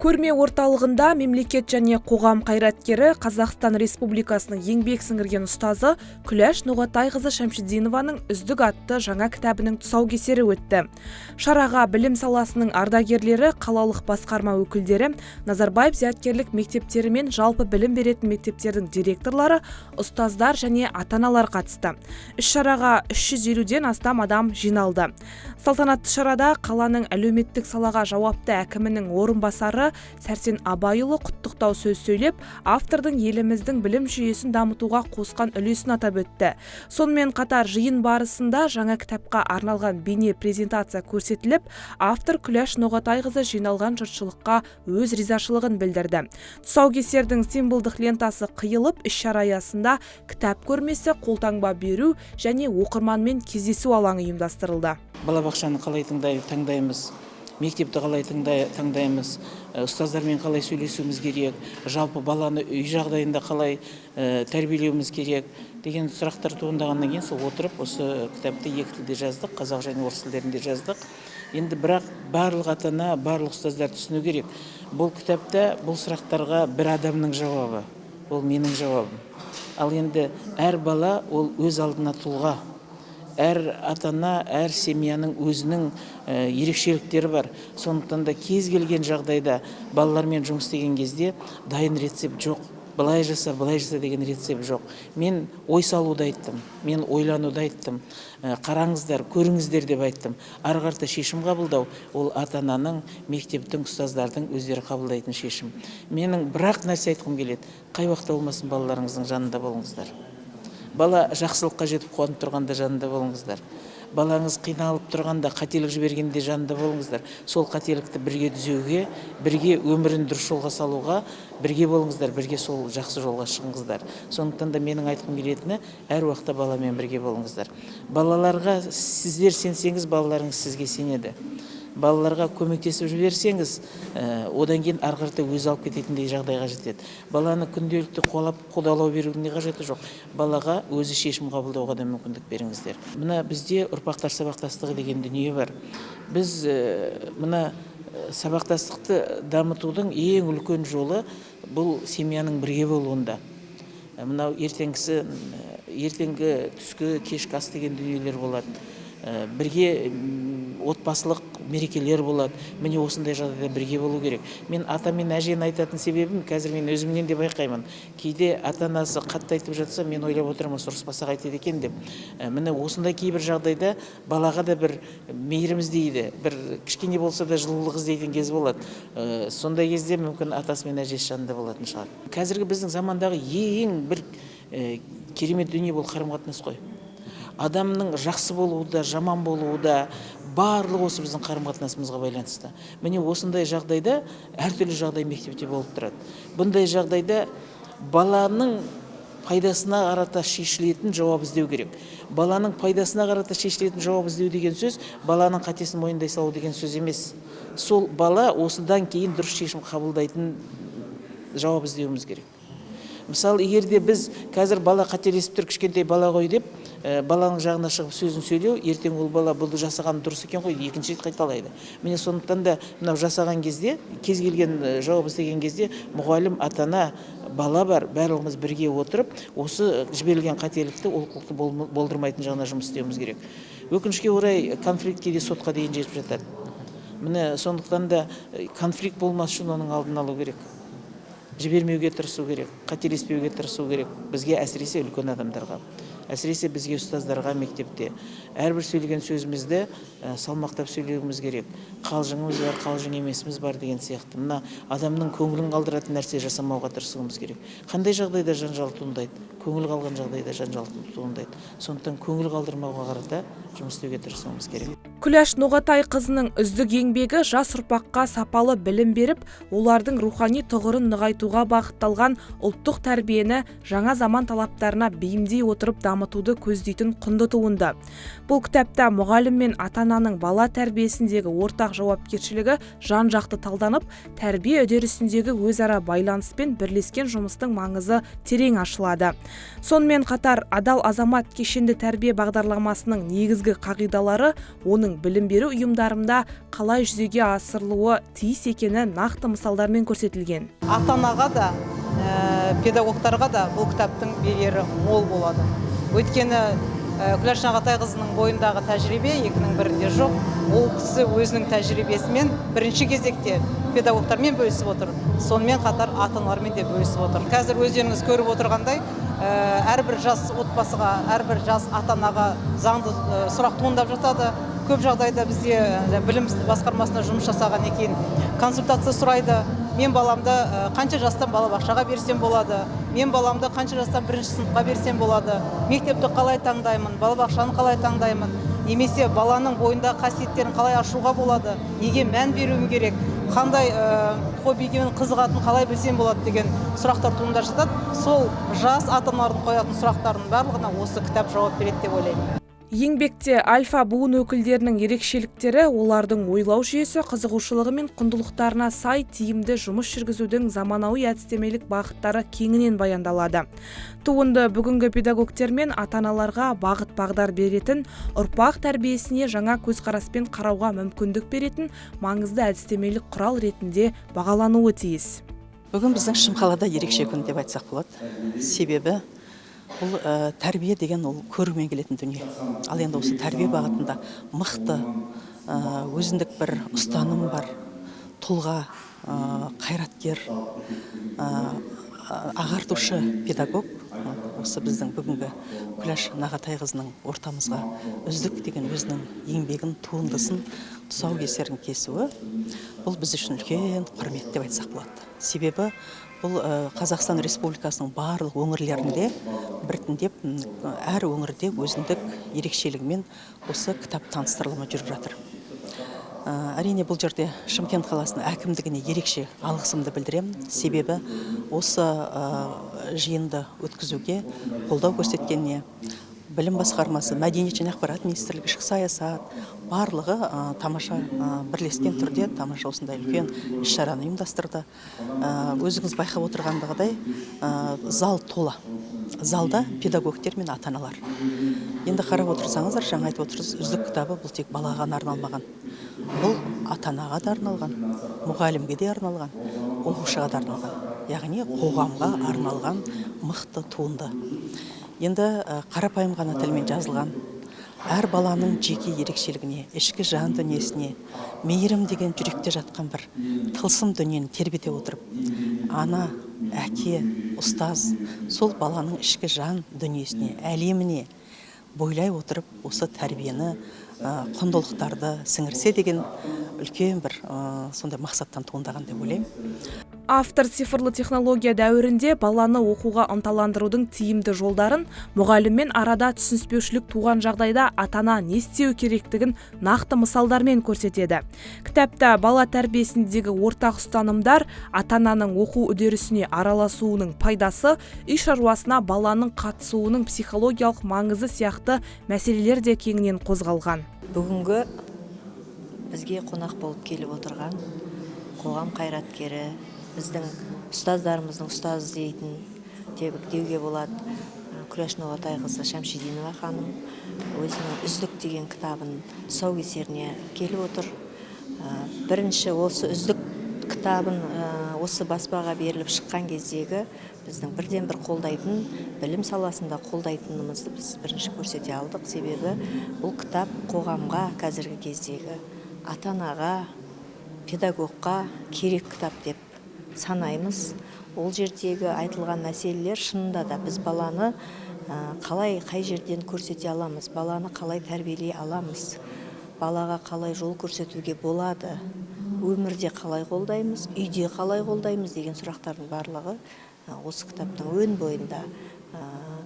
Көрме орталығында мемлекет және қоғам қайраткері Қазақстан Республикасының еңбек сіңірген ұстазы Күләш Ноғатайқызы Шәмшидинованың үздік атты жаңа кітабының тұсаукесері өтті. Шараға білім саласының ардагерлері, қалалық басқарма өкілдері, Назарбаев зияткерлік мектептері мен жалпы білім беретін мектептердің директорлары, ұстаздар және ата-аналар қатысты. Іс-шараға 350-ден астам адам жиналды. Салтанатты шарада қаланың әлеуметтік салаға жауапты әкімінің орынбасары Сәрсен Абайұлы құттықтау сөз сөйлеп, автордың еліміздің білім жүйесін дамытуға қосқан үлесін атап өтті. Сонымен қатар жиын барысында жаңа кітапқа арналған бейне презентация көрсетіліп, автор Күләш Ноғатайқызы жиналған жұртшылыққа өз ризашылығын білдірді. Тұсаукесердің символдық лентасы қиылып, іс-шара аясында кітап көрмесі, қолтаңба беру және оқырманмен кездесу алаңы ұйымдастырылды. Балабақшаны қалай таңдаймыз, мектепті қалай таңдаймыз, ұстаздармен қалай сөйлесуіміз керек, жалпы баланы үй жағдайында қалай тәрбиелеуіміз керек деген сұрақтар туындағаннан кейін сол отырып осы кітапты екі тілде жаздық, қазақ және орыс тілдерінде жаздық. Енді бірақ барлық ата-ана, барлық ұстаздар түсіну керек. Бұл кітапта бұл сұрақтарға бір адамның жауабы, ол менің жауабым. Ал енді әр бала ол өз алдына тұлға. Әр ата-ана, әр семьяның өзінің ерекшеліктері бар. Сондықтан да кез келген жағдайда балалармен жұмыс істеген кезде дайын рецепт жоқ. Былай жаса деген рецепт жоқ. Мен ой салуды айттым, мен ойлануды айттым. Қараңыздар, көріңіздер деп айттым. Ары қарата шешім қабылдау ол ата-ананың, мектептің, ұстаздардың өздері қабылдайтын шешім. Менің бірақ нәрсе айтқым келеді. Қай уақытта болмасын балаларыңыздың жанында болыңыздар. Бала жақсылыққа жетіп қуанып тұрғанда жанында болыңыздар. Балаңыз қиналып тұрғанда, қателік жібергенде жанында болыңыздар. Сол қателікті бірге түзеуге, бірге өмірін дұрыс жолға салуға, бірге болыңыздар, бірге сол жақсы жолға шығыңыздар. Сондықтан да менің айтқым келетіні әр уақытта баламен бірге болыңыздар. Балаларға сіздер сенсеңіз, балаларыңыз сізге сенеді. Балаларға көмектесіп жіберсеңіз, одан кейін ары қарата өзі алып кететіндей жағдайға жетеді. Баланы күнделікті қудалау берудің не қажеті жоқ. Балаға өзі шешім қабылдауға да мүмкіндік беріңіздер. Мына бізде ұрпақтар сабақтастығы деген дүние бар. Біз мына сабақтастықты дамытудың ең үлкен жолы бұл семьяның бірге болуында. Мынау ертеңгі түскі кешкі ас деген дүниелер болады. Бірге отбасылық мерекелер болады. Міне осындай жағдайда бірге болу керек. Мен ата мен әжені айтатын себебім, қазір мен өзімнен де байқаймын. Кейде ата-анасы қатты айтып жатса, мен ойлап отырмын, ұрыспаса қайтеді екен деп. Міне осындай кейбір жағдайда балаға да бір мейірім іздейді, бір кішкене болса да жылулық іздейтін кез болады. Сондай кезде мүмкін атасы мен әжесі жанында болатын шығар. Қазіргі біздің замандағы ең бір керемет дүние бұл қарым-қатынас қой. Адамның жақсы болуы да, жаман болуы да барлығы осы біздің қарым-қатынасымызға байланысты. Міне осындай жағдайда әртүрлі жағдай мектепте болып тұрады. Бұндай жағдайда баланың пайдасына қарата шешілетін жауап іздеу керек. Баланың пайдасына қарата шешілетін жауап іздеу деген сөз баланың қатесін мойындай салу деген сөз емес. Сол бала осыдан кейін дұрыс шешім қабылдайтын жауап іздеуіміз керек. Мысалы, егерде біз қазір бала қателесіп тұр, кішкентай бала ғой деп, баланың жағына шығып сөзін сөйлеу, ертең ол бала бұл жасаған дұрыс екен ғой, екінші рет қайталайды. Міне сондықтан да мынау жасаған кезде, кез келген жауап іздеген кезде мұғалім, ата-ана, бала бар, барлығымыз бірге отырып, осы жіберілген қателікті, олқылықты болдырмайтын жағына жұмыс істеуіміз керек. Өкінішке орай конфликтке де сотқа дейін жетіп жатады. Міне сондықтан да конфликт болмас үшін оның алдын алу керек. Жібермеуге тырысу керек, қателеспеуге тырысу керек. Бізге әсіресе үлкен адамдарға, әсіресе бізге ұстаздарға мектепте әрбір сөйлеген сөзімізді салмақтап сөйлеуіміз керек. Қалжыңымыз бар, қалжың емесіміз бар деген сияқты. Мына адамның көңілін қалдыратын нәрсе жасамауға тырысуымыз керек. Қандай жағдайда жанжал туындайды? Көңіл қалған жағдайда жанжал туындайды. Сондықтан көңіл қалдырмауға қарата жұмыс істеуге тырысуымыз керек. Күләш Ноғатайқызының үздік еңбегі жас ұрпаққа сапалы білім беріп, олардың рухани тұғырын нығайтуға бағытталған ұлттық тәрбиені жаңа заман талаптарына бейімдей отырып дамытуды көздейтін құнды туынды. Бұл кітапта мұғалім мен ата-ананың бала тәрбиесіндегі ортақ жауапкершілігі жан-жақты талданып, тәрбие үдерісіндегі өзара байланыс пен бірлескен жұмыстың маңызы терең ашылады. Сонымен қатар адал азамат кешенді тәрбие бағдарламасының негізгі қағидалары, оның баланың білім беру ұйымдарында қалай жүзеге асырылуы тиіс екені нақты мысалдармен көрсетілген. Ата-анаға да, педагогтарға да бұл кітаптың берері мол болады. Өйткені Күләш Нағатайқызының бойындағы тәжірибе екінің бірінде жоқ. Ол кісі өзінің тәжірибесімен бірінші кезекте педагогтармен бөлісіп отыр. Сонымен қатар ата-аналармен де бөлісіп отыр. Қазір өздеріңіз көріп отырғандай, әрбір жас отбасыға, әрбір жас ата-анаға заңды сұрақ туындап жатады. Көп жағдайда бізде білім басқармасына жұмыс жасаған екен консультация сұрайды. Мен баламды қанша жастан балабақшаға берсем болады, мен баламды қанша жастан бірінші сыныпқа берсем болады, мектепті қалай таңдаймын, балабақшаны қалай таңдаймын, немесе баланың бойында қасиеттерін қалай ашуға болады, неге мән беруім керек, қандай хоббиге қызығатын қалай білсем болады деген сұрақтар туындап жатады. Сол жас ата-аналардың қоятын сұрақтардың барлығына осы кітап жауап береді деп ойлаймын. Еңбекте альфа буын өкілдерінің ерекшеліктері олардың ойлау жүйесі, қызығушылығы мен құндылықтарына сай тиімді жұмыс жүргізудің заманауи әдістемелік бағыттары кеңінен баяндалады. Туынды бүгінгі педагогтер мен ата-аналарға бағыт-бағдар беретін, ұрпақ тәрбиесіне жаңа көзқараспен қарауға мүмкіндік беретін маңызды әдістемелік құрал ретінде бағалануы тиіс. Бүгін біздің Шымқалада ерекше күн деп айтсақ болады. Себебі бұл тәрбие деген ол көрумен келетін дүние. Ал енді осы тәрбие бағытында мықты, өзіндік бір ұстаным бар, тұлға, қайраткер, ағартушы педагог осы біздің бүгінгі Күләш Нағатайқызының ортамызға үздік деген өзінің еңбегін, туындысын, тұсаукесерін кесуі бұл біз үшін үлкен құрмет деп айтсақ болады. Себебі бұл Қазақстан Республикасының барлық өңірлерінде біртіндеп әр өңірде өзіндік ерекшелігімен осы кітап таныстырылымы жүріп жатыр. Әрине бұл жерде Шымкент қаласының әкімдігіне ерекше алғысымды білдіремін. Себебі осы жиынды өткізуге қолдау көрсеткеніне білім басқармасы, мәдениет және ақпарат министрлігі, ішкі саясат барлығы тамаша бірлескен түрде тамаша осындай үлкен іс-шараны ұйымдастырды. Өзіңіз байқап отырғандағыдай зал тола. Залда педагогтер мен ата-аналар. Енді қарап отырсаңыздар, жаңа айтып отырсыз, үздік кітабы бұл тек балаға арналмаған. Бұл ата-анаға да арналған, мұғалімге де арналған, оқушыға да арналған. Яғни қоғамға арналған мықты туынды. Енді қарапайым ғана тілмен жазылған, әр баланың жеке ерекшелігіне, ішкі жан дүниесіне, мейірім деген жүректе жатқан бір тылсым дүниені тербете отырып, ана, әке, ұстаз, сол баланың ішкі жан дүниесіне, әлеміне бойлай отырып, осы тәрбиені, құндылықтарды сіңірсе деген үлкен бір сондай мақсаттан туындаған деп ойлаймын. Автор цифрлы технология дәуірінде баланы оқуға ынталандырудың тиімді жолдарын, мұғаліммен арада түсініспеушілік туған жағдайда ата-ана не істеу керектігін нақты мысалдармен көрсетеді. Кітапта бала тәрбиесіндегі ортақ ұстанымдар, ата-ананың оқу үдерісіне араласуының пайдасы, үй шаруасына баланың қатысуының психологиялық маңызы сияқты мәселелер де кеңінен қозғалған. Бүгінгі бізге қонақ болып келіп отырған қоғам қайраткері, біздің ұстаздарымыздың ұстазы дейтін деуге болады Күләш Нағатайқызы Шәмшидинова ханым өзінің үздік деген кітабын тұсаукесеріне келіп отыр. Бірінші осы үздік кітабын осы баспаға беріліп шыққан кездегі біздің бірден бір қолдайтын, білім саласында қолдайтынымызды біз бірінші көрсете алдық. Себебі бұл кітап қоғамға қазіргі кездегі ата-анаға, педагогқа керек кітап деп санаймыз. Ол жердегі айтылған мәселелер шынында да біз баланы қалай қай жерден көрсете аламыз, баланы қалай тәрбиелей аламыз, балаға қалай жол көрсетуге болады, өмірде қалай қолдаймыз, үйде қалай қолдаймыз деген сұрақтардың барлығы осы кітаптың өн бойында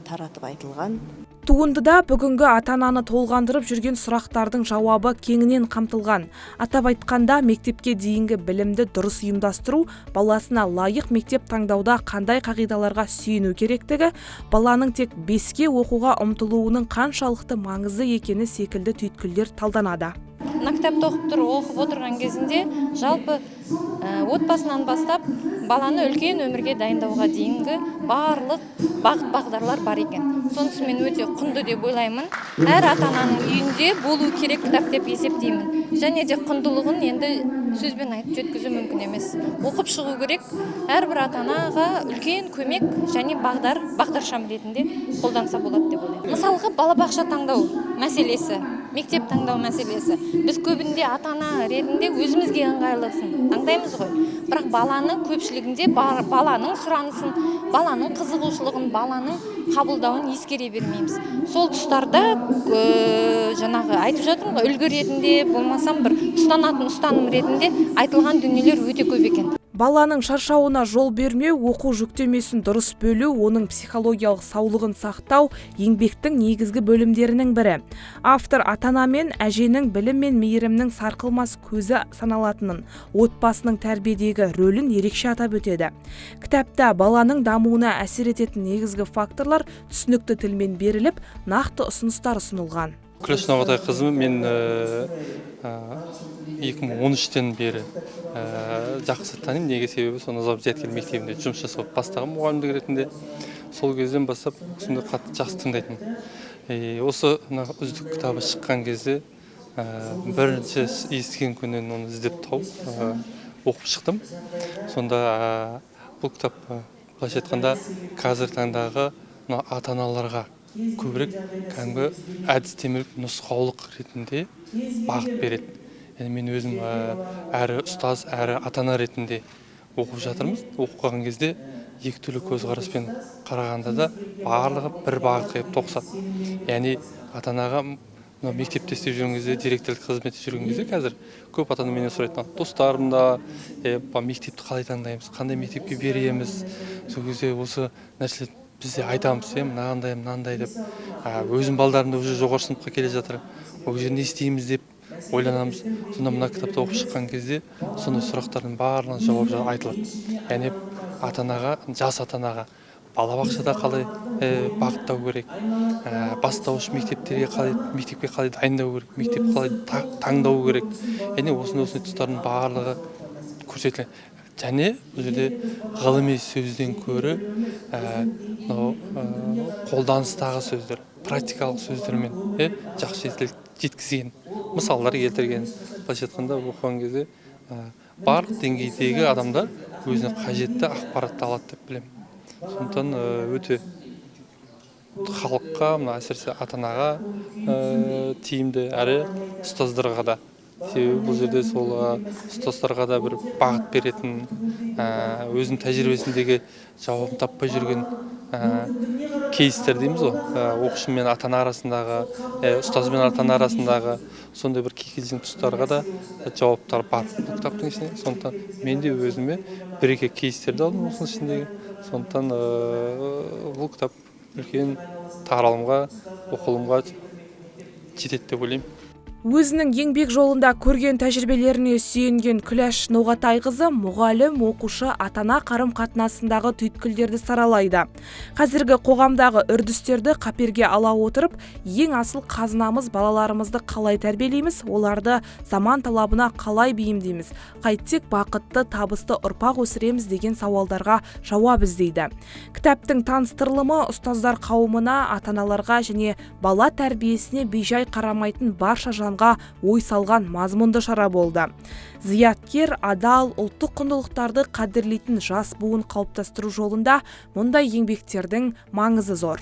таратып айтылған. Туындыда бүгінгі ата-ананы толғандырып жүрген сұрақтардың жауабы кеңінен қамтылған. Атап айтқанда, мектепке дейінгі білімді дұрыс ұйымдастыру, баласына лайық мектеп таңдауда қандай қағидаларға сүйену керектігі, баланың тек 5-ке оқуға ұмтылуының қаншалықты маңызды екені секілді түйткілдер талданады. мына кітапты оқып отырған кезінде жалпы отбасынан бастап баланы үлкен өмірге дайындауға дейінгі барлық бағыт бағдарлар бар екен. Сонысымен өте құнды деп ойлаймын. Әр ата-ананың үйінде болу керек кітап деп есептеймін. Және де құндылығын енді сөзбен айтып жеткізу мүмкін емес. Оқып шығу керек. Әрбір ата-анаға үлкен көмек және бағдаршам ретінде қолданса болады деп ойлаймын. Мысалға балабақша таңдау мәселесі, мектеп таңдау мәселесі. Біз көбінде ата-ана ретінде өзімізге ыңғайлысын таңдаймыз ғой. Бірақ баланы көпшілігінде баланың сұранысын, баланың қызығушылығын, баланың қабылдауын ескере бермейміз. Сол тұстарда жаңағы айтып жатырмын ғой, үлгі ретінде болмасам бір ұстанатын ұстаным ретінде айтылған дүниелер өте көп екен. Баланың шаршауына жол бермеу, оқу жүктемесін дұрыс бөлу, оның психологиялық саулығын сақтау еңбектің негізгі бөлімдерінің бірі. Автор ата-ана мен әженің білім мен мейірімнің сарқылмас көзі саналатынын, отбасының тәрбиедегі рөлін ерекше атап өтеді. Кітапта баланың дамуына әсер ететін негізгі факторлар түсінікті тілмен беріліп, нақты ұсыныстар ұсынылған. Күләш Ноғатай қызым мен 2013-тен бері жақсы танимын. Неге себебі соны Назарбаев Зияткерлік мектебінде жұмыс жасап бастаған мұғалімдік ретінде сол кезден бастап осындай қатты жақсы тыңдайтын. Осы үздік кітабы шыққан кезде бірінші естіген күннен оны іздеп тауып оқып шықтым. Сонда бұл кітап былайша айтқанда қазір таңдағы ата-аналарға көбірек кәдімгі әдістемелік нұсқаулық ретінде бағыт береді. Мен өзім әрі ұстаз, әрі ата-ана ретінде оқып жатырмыз. Оқыған кезде екі түрлі көзқараспен қарағанда да барлығы бір бағытқа тоқсады. Яғни ата-анаға мектепте істеп жүрген кезде, директорлық қызметте жүрген кезде қазір көп ата-ана менен сұрайды, достарымда мектепті қалай таңдаймыз, қандай мектепке береміз. Сол кезде осы нәрселер бізде айтамыз, мынандай деп. Өзім балдарымда уже жоғары сыныпқа келе жатыр. Ол жерде не істейміз деп ойланамыз. Сонда мына кітапты оқып шыққан кезде сондай сұрақтардың барлығына жауап айтылады. Яғни ата-анаға, жас ата-анаға балабақшада қалай бағыттау керек, бастауыш мектепке қалай дайындау керек, мектеп қалай таңдау керек. Яғни осындай тұстардың барлығы көрсетіледі. Және бұл жерде ғылыми сөзден көрі қолданыстағы сөздер, практикалық сөздермен жақсы жеткізген, мысалдар келтірген. Былайша айтқанда оқыған кезде барлық деңгейдегі адамдар өзіне қажетті ақпаратты алады деп білемін. Сондықтан өте халыққа, әсіресе ата-анаға тиімді, әрі ұстаздарға да. Себебі бұл жерде сол ұстаздарға да бір бағыт беретін, өзінің тәжірибесіндегі жауабын таппай жүрген кейстер дейміз ғой. Оқушы мен ата-ана арасындағы, ұстаз бен ата-ана арасындағы сондай бір кикілжің тұстарға да жауаптар бар бұл кітаптың ішінде. Сондықтан мен де өзіме бір-екі кейстерді алдым осының ішіндегі. Сондықтан бұл кітап үлкен таралымға, оқылымға жетеді деп ойлаймын. Өзінің еңбек жолында көрген тәжірибелеріне сүйенген Күләш Ноғатайқызы мұғалім, оқушы, ата-ана қарым-қатынасындағы түйткілдерді саралайды. Қазіргі қоғамдағы үрдістерді қаперге ала отырып, ең асыл қазынамыз балаларымызды қалай тәрбиелейміз, оларды заман талабына қалай бейімдейміз, қайтсек бақытты, табысты ұрпақ өсіреміз деген сауалдарға жауап іздейді. Кітаптың таныстырылымы ұстаздар қауымына, ата-аналарға және бала тәрбиесіне бейжай қарамайтын барша жанға ой салған мазмұнды шара болды. Зияткер, адал, ұлттық құндылықтарды қадірлейтін жас буын қалыптастыру жолында мұндай еңбектердің маңызы зор.